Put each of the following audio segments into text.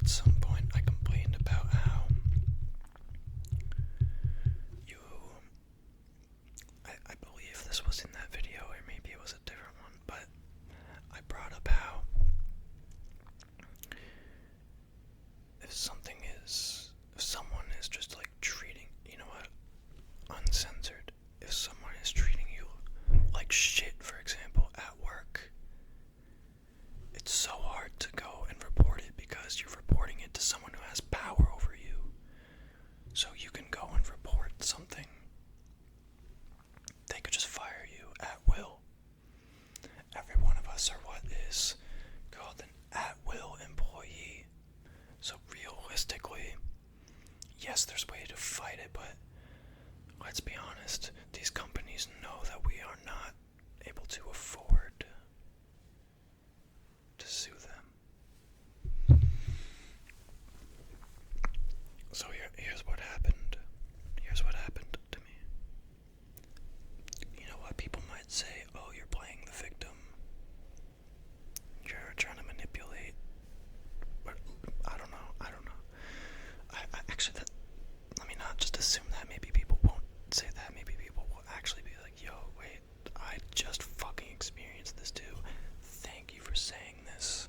at some point I complained about how I believe this was in that video, or maybe it was a different one, but I brought up how if someone is just like treating, Uncensored, if someone is treating you like shit, for example, at work, it's so hard to go and report it because you're reporting it to someone who has power over you. So you can go and report something. They could just fire you at will. Every one of us are what is called an at-will employee. So realistically, yes, there's a way to fight it, but let's be honest, these companies know that we are not able to afford to sue them. So here's what happened. Here's what happened to me. You know what? People might say, oh, you're playing the victim. You're trying to manipulate. But I don't know. I actually, let me not just assume that. Maybe people won't say that. Maybe people will actually be like, yo, wait, I just fucking experienced this too. Thank you for saying this.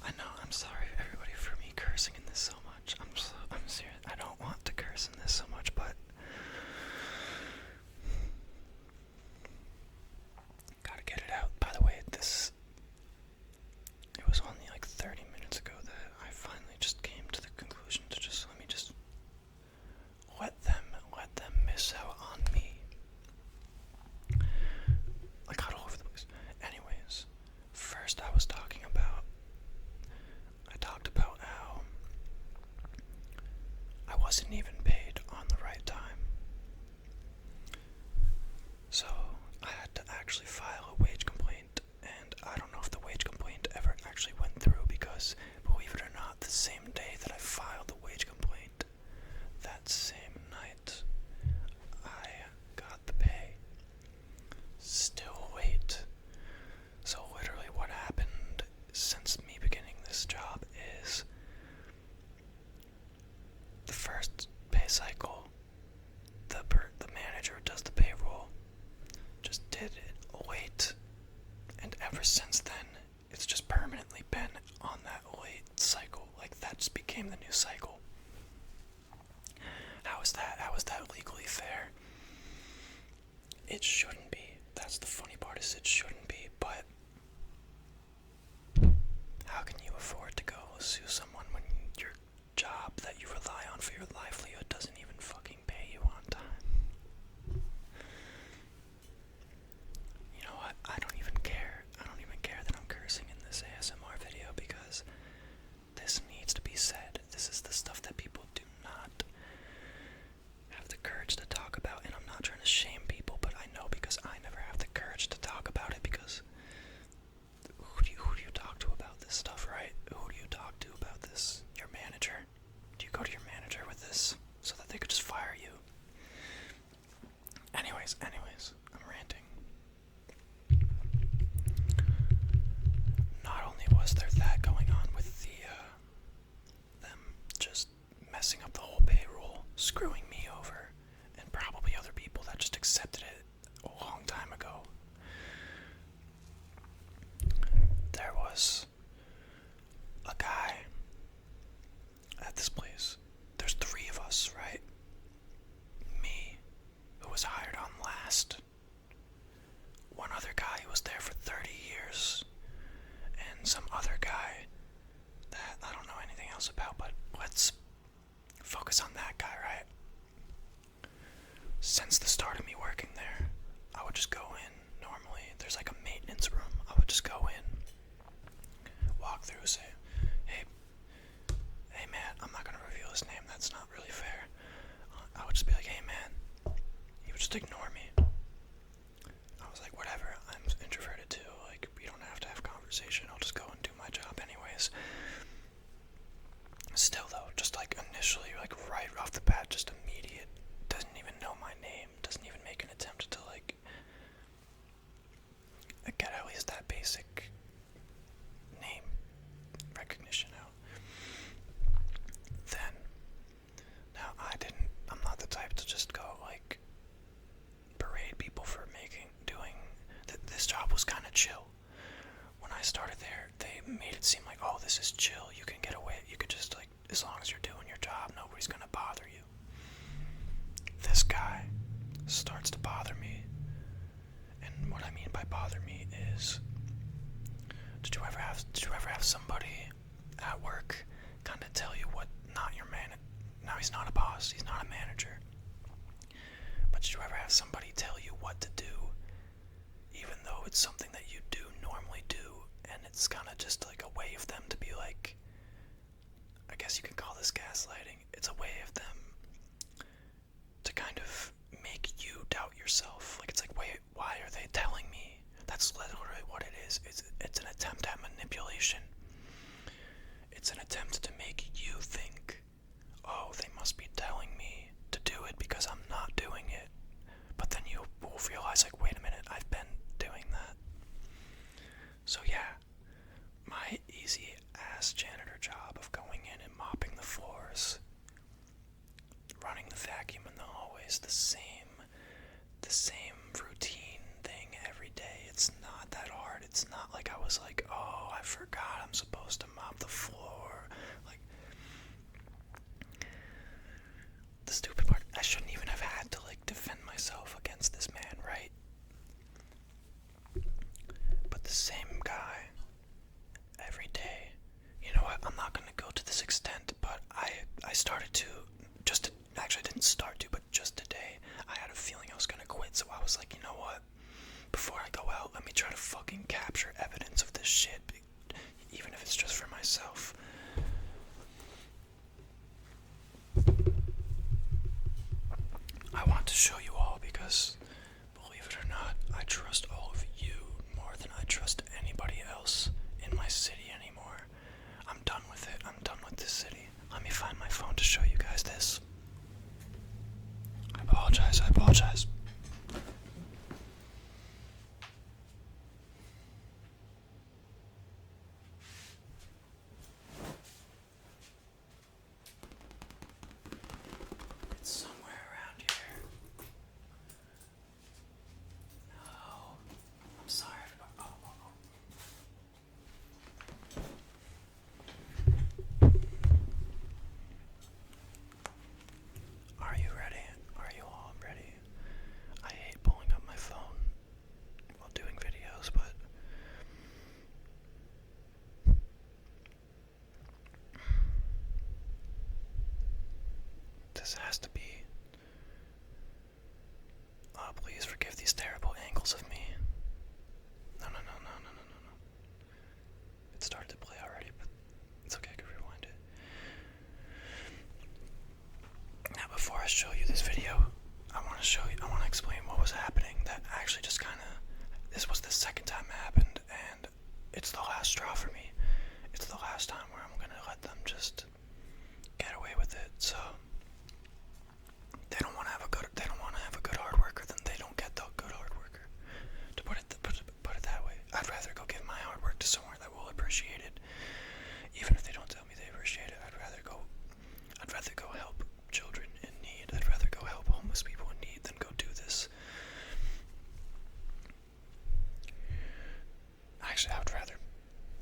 I know, I'm sorry everybody for me cursing in this so much. I'm serious. I don't want to curse in this so much, but gotta get it out. By the way, it was only like 30 minutes ago that I finally just came to the conclusion to let me let them miss out on me. I got all over the place. Anyways, first I talked about how I wasn't even paid on the right time. So I had to actually file a wage complaint, and I don't know if the wage complaint ever actually went through because, believe it or not, the same day that I filed the wage complaint, that same night, I got the pay. Still late. So literally what happened since me beginning this job is the first pay cycle, the manager who does the payroll just did it late, and ever since then it's just permanently been on that late cycle. Like, that just became the new cycle. How is that legally fair? It shouldn't be. That's the funny part, is it shouldn't be, but how can you afford to go sue someone when your job that you rely on for your livelihood doesn't even fucking pay you on time? You know what? I don't even care. I don't even care that I'm cursing in this ASMR video because this needs to be said. This is the stuff that people do not have the courage to talk about, and I'm not trying to shame people, but I know because I never have the courage to talk about it, because who do you talk to about this stuff, right? Who do you talk to about this? Your manager? Do you go to your manager with this so that they could just fire you? have somebody at work kind of tell you what not your man? Now he's not a boss, he's not a manager. But did you ever have somebody tell you what to do, even though it's something that you do normally do, and it's kind of just like a way of them to be like, I guess you can call this gaslighting. It's a way of them to kind of make you doubt yourself. Like, it's like, wait, why are they telling me? That's literally what it is. It's an attempt at manipulation. It's an attempt to make you think, oh, they must be telling me to do it because I'm not doing it. But then you will realize, like, wait a minute, I've been doing that. So yeah, my easy ass janitor job of going in and mopping the floors, running the vacuum in the hallways, the same routine thing every day. It's not that hard. It's not like I was like, oh, I forgot I'm supposed to mop the floor. Like, the stupid part, I shouldn't even have had to like defend myself against this man, right? But the same guy every day. You know what? I'm not gonna go to this extent, but I started to actually didn't start to, but just today I had a feeling I was gonna quit. So I was like, you know what? Before I go out, let me try to fucking capture evidence of this shit, even if it's just for myself. I want to show you all because, believe it or not, I trust all of you more than I trust anybody else in my city anymore. I'm done with it. I'm done with this city. Let me find my phone to show you guys this. I apologize. It's somewhere around here. No. I'm sorry, everybody. Are you ready? Are you all ready? I hate pulling up my phone while doing videos, but this has to be. Oh, please forgive these terrible angles of me. No. It started to play already, but it's okay, I can rewind it. Now, before I show you this video, I want to explain what was happening. That actually just this was the second time it happened, and it's the last straw for me. It's the last time where I'm gonna let them just get away with it. So, they don't want to have a good hard worker, then they don't get the good hard worker. To put it that way, I'd rather go give my hard work to somewhere that will appreciate it, even if they don't tell me they appreciate it. I'd rather go help children in need. I'd rather go help homeless people in need than go do this. Actually, I would rather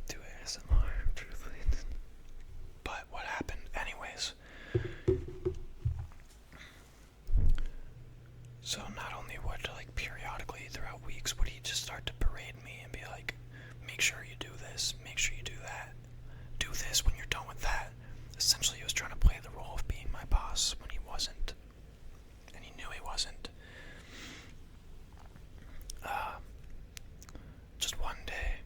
do ASMR, truthfully. But what happened, anyways? So not only would, like, periodically throughout weeks would he just start to berate me and be like, make sure you do this, make sure you do that, do this when you're done with that. Essentially, he was trying to play the role of being my boss when he wasn't. And he knew he wasn't. Just one day,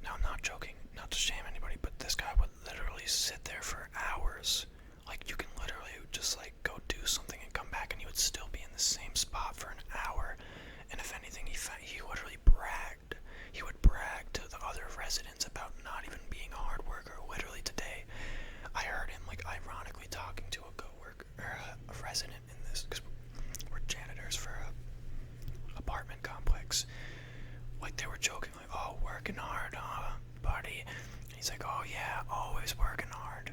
now I'm not joking, not to shame anybody, but this guy would literally sit there for hours. Like, you can literally just, like, go do something and come back and he would still be in the same spot for an hour. And if anything, he literally bragged. He would brag to the other residents about not even being a hard worker. Literally today, I heard him, like, ironically talking to a coworker, or a resident in this, because we're janitors for a apartment complex. Like, they were joking, like, oh, working hard, huh, buddy? And he's like, oh yeah, always working hard.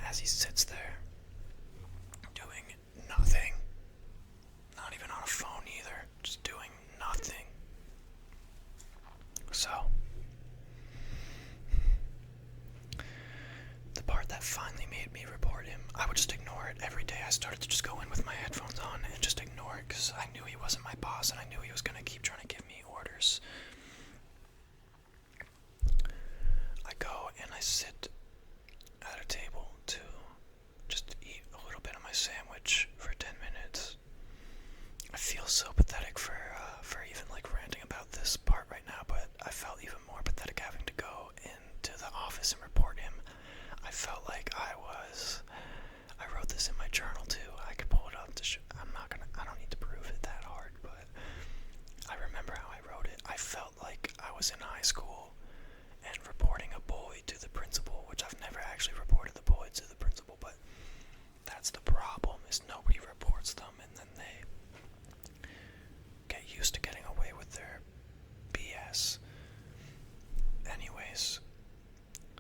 As he sits there, doing nothing. Not even on a phone either, just doing nothing. So, the part that finally made me report him, I would just ignore it every day. I started to just go in with my headphones on and just ignore it because I knew he wasn't my boss and I knew he was going to keep trying to give me orders. so pathetic for even like ranting about this part right now, but I felt even more pathetic having to go into the office and report him. I felt like I wrote this in my journal too. I could pull it up to I don't need to prove it that hard, but I remember how I wrote it. I felt like I was in high school and reporting a bully to the principal, which I've never actually reported the bully to the principal, but that's the problem, is nobody reports them, and then they get used to getting away with their BS. Anyways,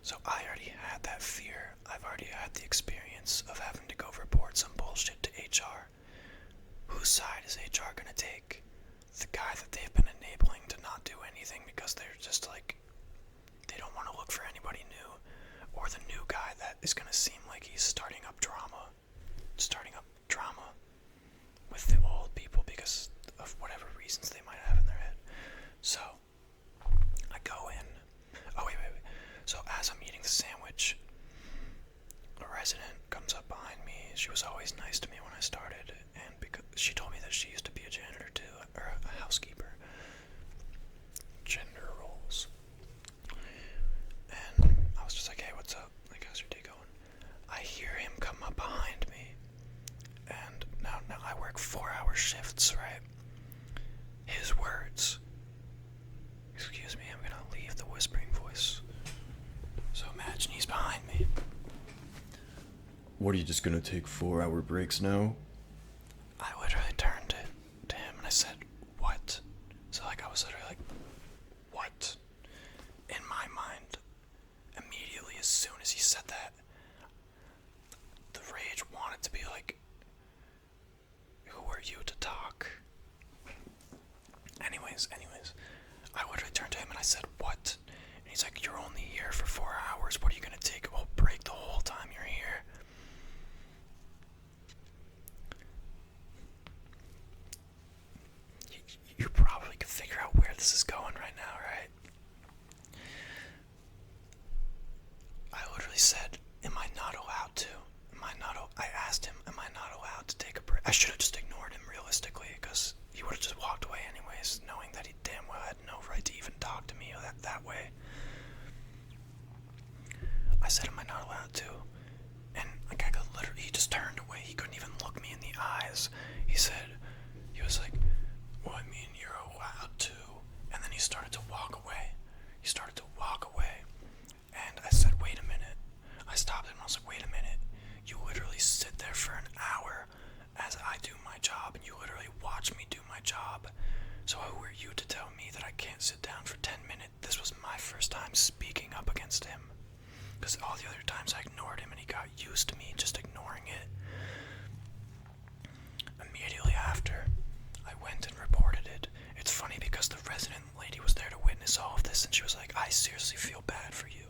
so I already had that fear. I've already had the experience of having to go report some bullshit to HR. Whose side is HR gonna take? The guy that they've been enabling to not do anything because they're just like, they don't want to look for anybody new, or the new guy that is gonna seem like he's starting up drama with the old people because of whatever reasons they might have in their head. So I go in. Oh wait. So as I'm eating the sandwich, a resident comes up behind me. She was always nice to me when I started, and because she told me that she used to be a janitor too, or a housekeeper. Gender roles. And I was just like, hey, what's up? Like, how's your day going? I hear him come up behind me, and now I work 4-hour shifts, right? His words. Excuse me, I'm gonna leave the whispering voice. So imagine he's behind me. What, are you just gonna take 4-hour breaks now? I literally turned to him and I said, what? So like I was literally like, what? In my mind, immediately as soon as he said that, the rage wanted to be like, who are you to talk? Anyways, I literally turned to him and I said, what? And he's like, you're only here for 4 hours. What are you gonna take a whole break the whole time you're here? You probably can figure out where this is going right now, right? I literally said, am I not allowed to? I asked him, am I not allowed to take a break? I should have just ignored him realistically, because he would have just walked away anyways, knowing that he damn well had no right to even talk to me that way. I said, am I not allowed to? And like I could literally, he just turned away. He couldn't even look me in the eyes. He was like, well, I mean, you're allowed to. And then he started to walk away. And I said, wait a minute. I stopped him and I was like, wait a minute. You literally sit there for an hour as I do my job, and you literally watch me do my job. So who are you to tell me that I can't sit down for 10 minutes? This was my first time speaking up against him, because all the other times I ignored him and he got used to me just ignoring it. Immediately after, I went and reported it. It's funny because the resident lady was there to witness all of this, and she was like, I seriously feel bad for you.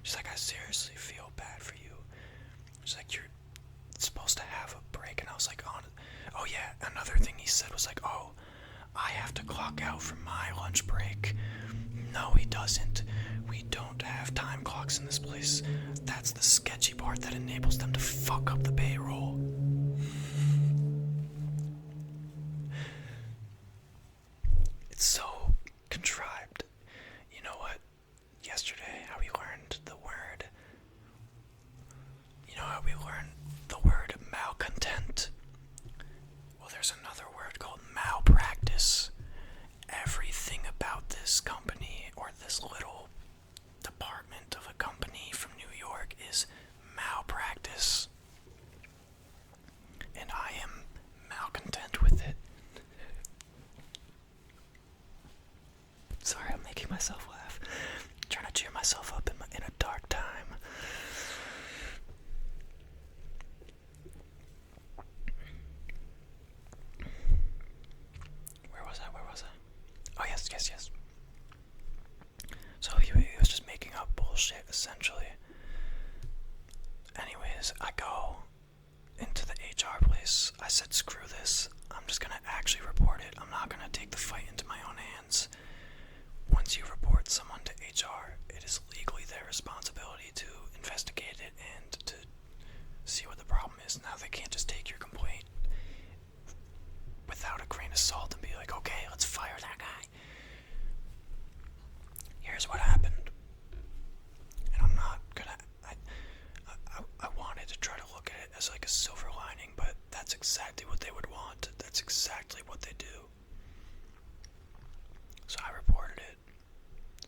She's like, I seriously feel bad for you. She's like, you're supposed to have a break. And I was like, oh yeah, another thing he said was like, oh, I have to clock out for my lunch break. No, he doesn't. We don't have time clocks in this place. That's the sketchy part that enables them to fuck up the payroll. It's so contrived. You know what? Yesterday, how we learned the word. You know how we learned the word malcontent? Well, there's another word called malpractice. Everything about this company, or this little department of a company from New York, is malpractice. And I am malcontent with it. Sorry, I'm making myself laugh. I'm trying to cheer myself up in a dark time. Where was I? Oh, yes. So he was just making up bullshit, essentially. Anyways, I go into the HR place. I said, screw this. I'm just gonna actually report it. I'm not gonna take the fight into my own hands. Once you report someone to HR, it is legally their responsibility to investigate it and to see what the problem is. Now, they can't just take your complaint without a grain assault and be like, okay, let's fire that guy. Here's what happened. And I'm not gonna, I wanted to try to look at it as like a silver lining, but that's exactly what they would want. That's exactly what they do. So I reported it.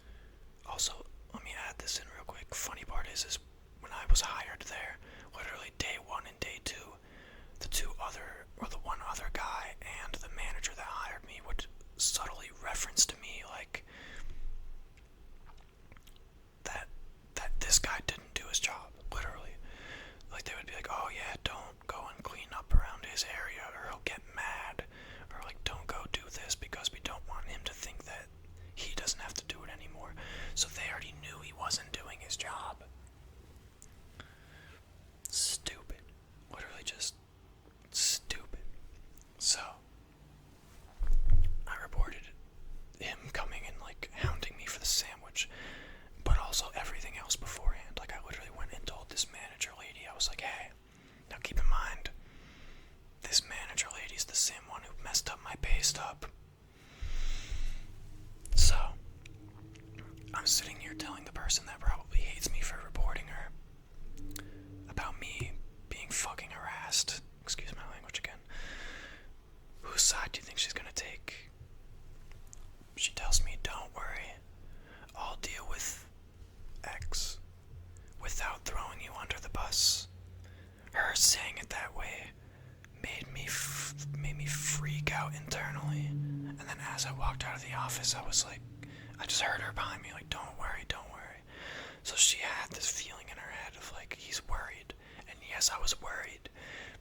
Also, let me add this in real quick. Funny part is when I was hired there, literally day 1 and day 2, the one other guy and the manager that hired me would subtly reference to me like that this guy didn't do his job, literally. Like they would be like, oh yeah, don't go and clean up around his area or he'll get mad, or like don't go do this because we don't want him to think that he doesn't have to do it anymore. So they already knew he wasn't doing his job. Stupid. Literally just stupid. So I reported him coming and like hounding me for the sandwich, but also everything else beforehand. Like I literally went and told this manager lady, I was like, hey, now keep in mind, this manager lady's the same one who messed up my pay stub. So I'm sitting here telling the person that probably hates me for reporting her about me being fucking harassed. Excuse my language again. Whose side do you think she's gonna take? She tells me, don't worry, I'll deal with X without throwing you under the bus. Her saying it that way made me freak out internally. And then as I walked out of the office, I was like, I just heard her behind me like, don't worry, don't worry. So she had this feeling in her head of like, he's worried. And yes, I was worried,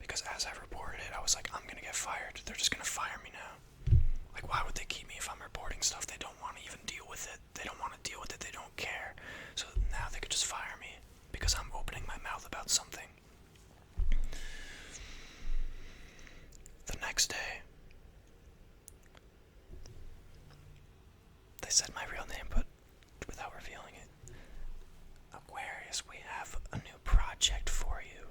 because as I reported it, I was like, I'm gonna get fired. They're just gonna fire me now. Like, why would they keep me if I'm reporting stuff they don't want to even deal with it? They don't want to deal with it, they don't care. So now they could just fire me because I'm opening my mouth about something. The next day, they said my real name, but without revealing it. Aquareyes, we have a new project for you.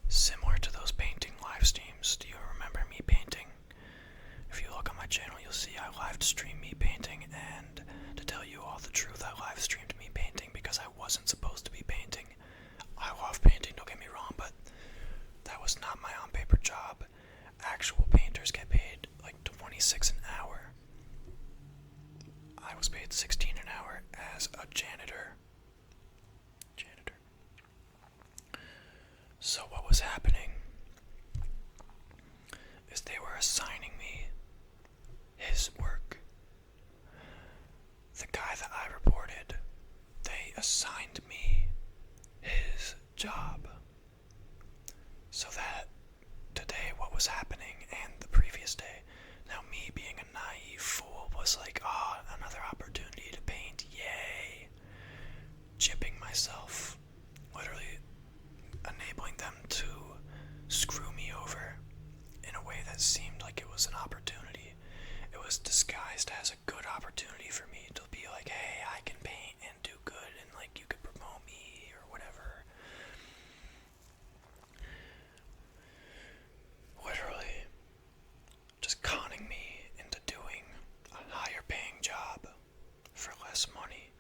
Similar to those painting live streams. Do you remember me painting? If you look on my channel, you'll see I live stream me painting, and to tell you all the truth, I live streamed me painting because I wasn't supposed to be painting. I love painting, don't get me wrong, but that was not my on-paper job. Actual painters get paid like $26 an hour. I was paid $16 an hour as a janitor. So what was happening is they were assigning me his work. The guy that I reported, they assigned me his job. So that today what was happening, and the previous day, now me being a naive fool was like, oh, another opportunity to paint, yay. Chipping myself, literally enabling them to screw me over in a way that seemed like it was an opportunity. It was disguised as a good opportunity for me to be like, hey, I can paint and do good, and like you could promote me or whatever. Literally just conning me into doing a higher paying job for less money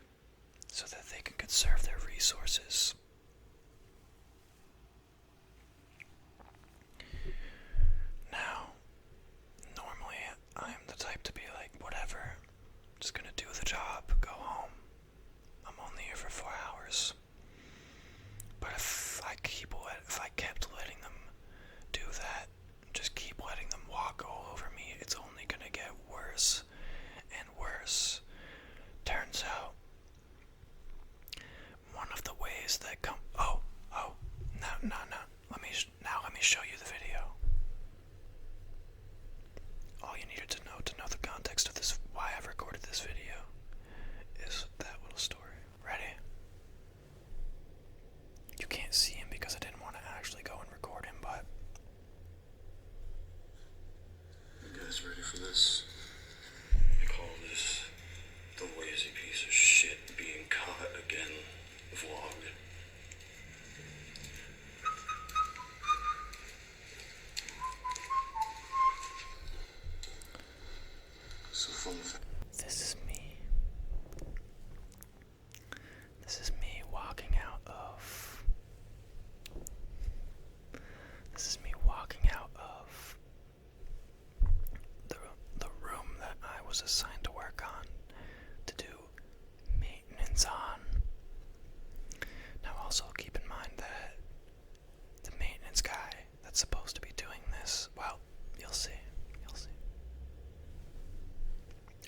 so that they can conserve their resources. Now, normally I'm the type to be like, whatever, just gonna do the job, go home. I'm only here for 4 hours. But if I kept letting them do that, just keep letting them walk all over me, it's only gonna get worse and worse. Turns out, one of the ways that let me show you the video. All you needed to know the context of this, why I've recorded this video, is that little story. Ready? You can't see him because I didn't want to actually go and record him, but... You guys ready for this? I call this the lazy piece of shit being caught again vlog. was assigned to work on, to do maintenance on. Now also keep in mind that the maintenance guy that's supposed to be doing this, well, you'll see.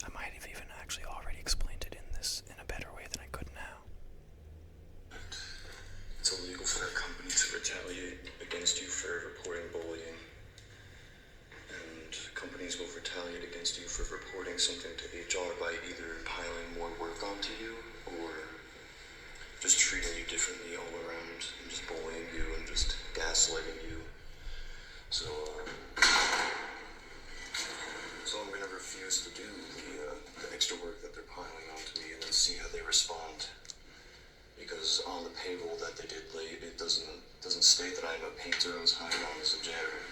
I might have even actually already explained it in a better way than I could now. It's illegal for a company to retaliate against you for reporting bullying. And companies will retaliate against you for reporting something to HR by either piling more work onto you or just treating you differently all around and just bullying you and just gaslighting you. So I'm gonna refuse to do the extra work that they're piling onto me and then see how they respond. Because on the payroll that they did late, it doesn't state that I'm a painter. I was hired on as a janitor,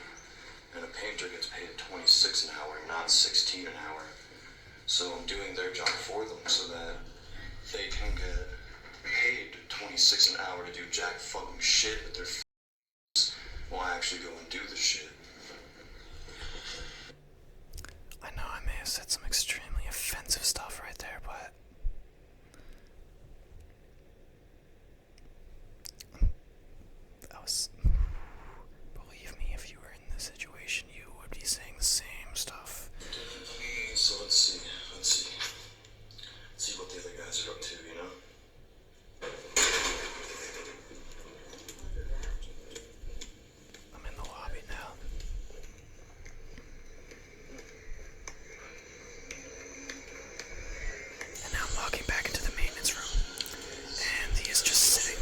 and a painter gets paid $26 an hour, not $16 an hour. So I'm doing their job for them so that they can get paid $26 an hour to do jack fucking shit with their f***s while I actually go and do the shit. I know I may have said some extremely offensive stuff right there, but believe me, if you were in this situation, you would be saying the same stuff. So let's see what the other guys are up to, you know? I'm in the lobby now. And now I'm walking back into the maintenance room. And he is just sitting.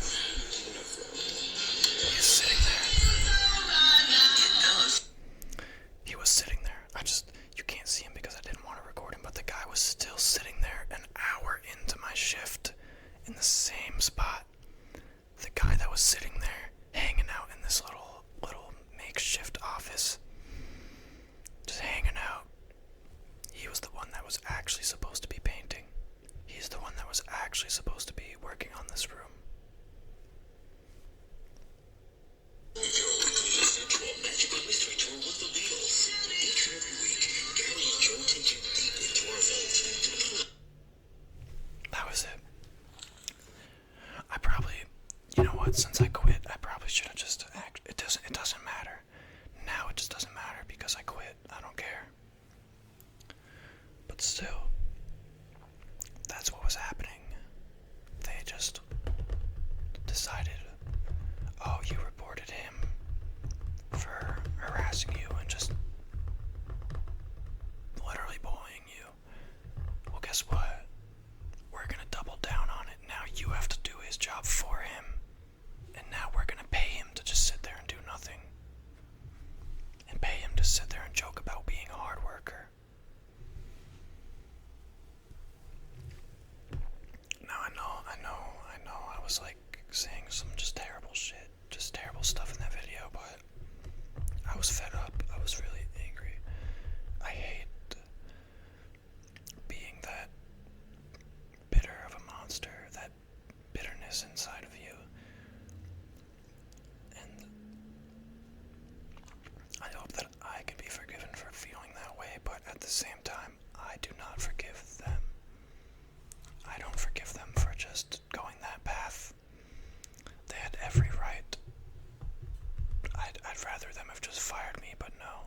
He is sitting there. He was sitting there. You can't see him because I didn't want to record him, but the guy was still sitting there an hour into my shift in the same spot. The guy that was sitting there, hanging out in this little makeshift office, just hanging out, he was the one that was actually supposed to be painting. He's the one that was actually supposed to be working on this room. Magical mystery tour with the Beatles. Each and every week, Gary and Joe take you deep into our vault. That was it. I probably, you know what, since I quit, I probably should have just it doesn't matter. Now it just doesn't matter because I quit. I don't care. But still, that's what was happening. They just decided, oh, you reported him for harassing you and just literally bullying you. Well, guess what? We're gonna double down on it. Now you have to do his job for him. And now we're gonna pay him to just sit there and do nothing. And pay him to sit there and joke about being a hard worker. Now I know, I was like saying some just terrible shit, just terrible stuff in that video, but I was fed up. I was really angry. I hate being that bitter of a monster, that bitterness inside of you. And I hope that I can be forgiven for feeling that way, but at the same time, I do not forgive them. I don't forgive them for just going that path. They had every right. I'd rather them have just fired me, but no.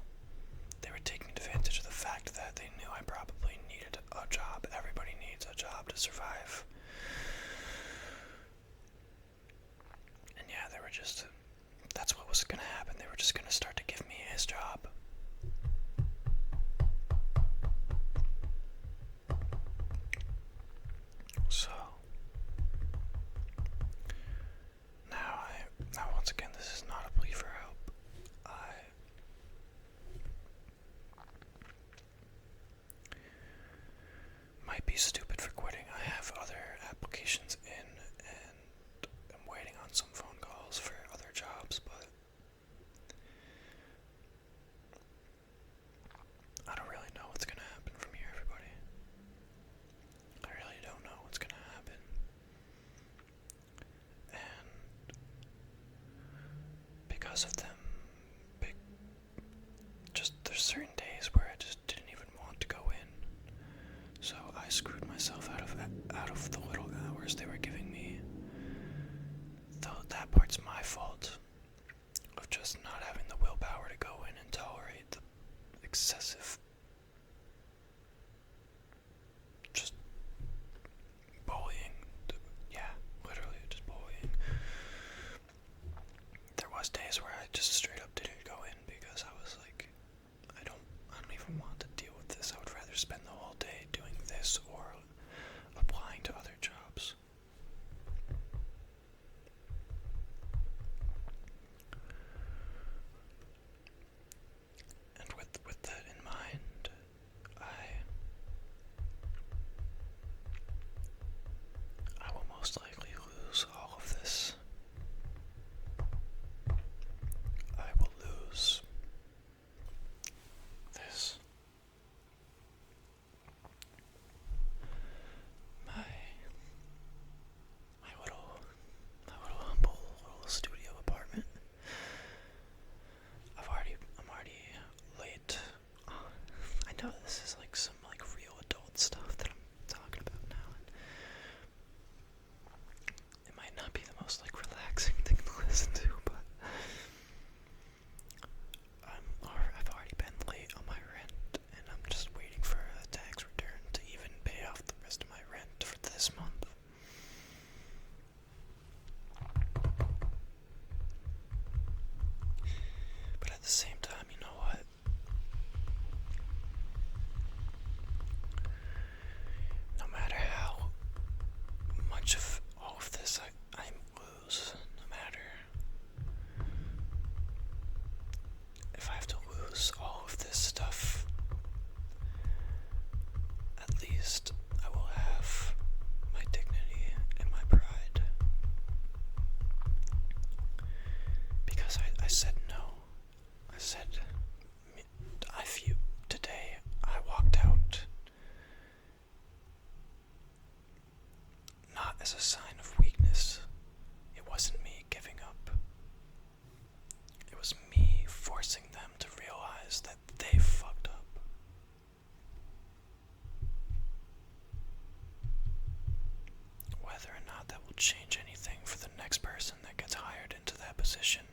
They were taking advantage of the fact that they knew I probably needed a job. Everybody needs a job to survive. And yeah, that's what was gonna happen. They were just gonna start to give me his job. So now once again, this is not a plea for help. I might be stupid for quitting. I have other applications in and I'm waiting on some phone calls for other jobs, but I don't really know what's gonna happen from here, everybody. I really don't know what's gonna happen. And because of them, there's certain days where I just didn't even want to go in. change anything for the next person that gets hired into that position.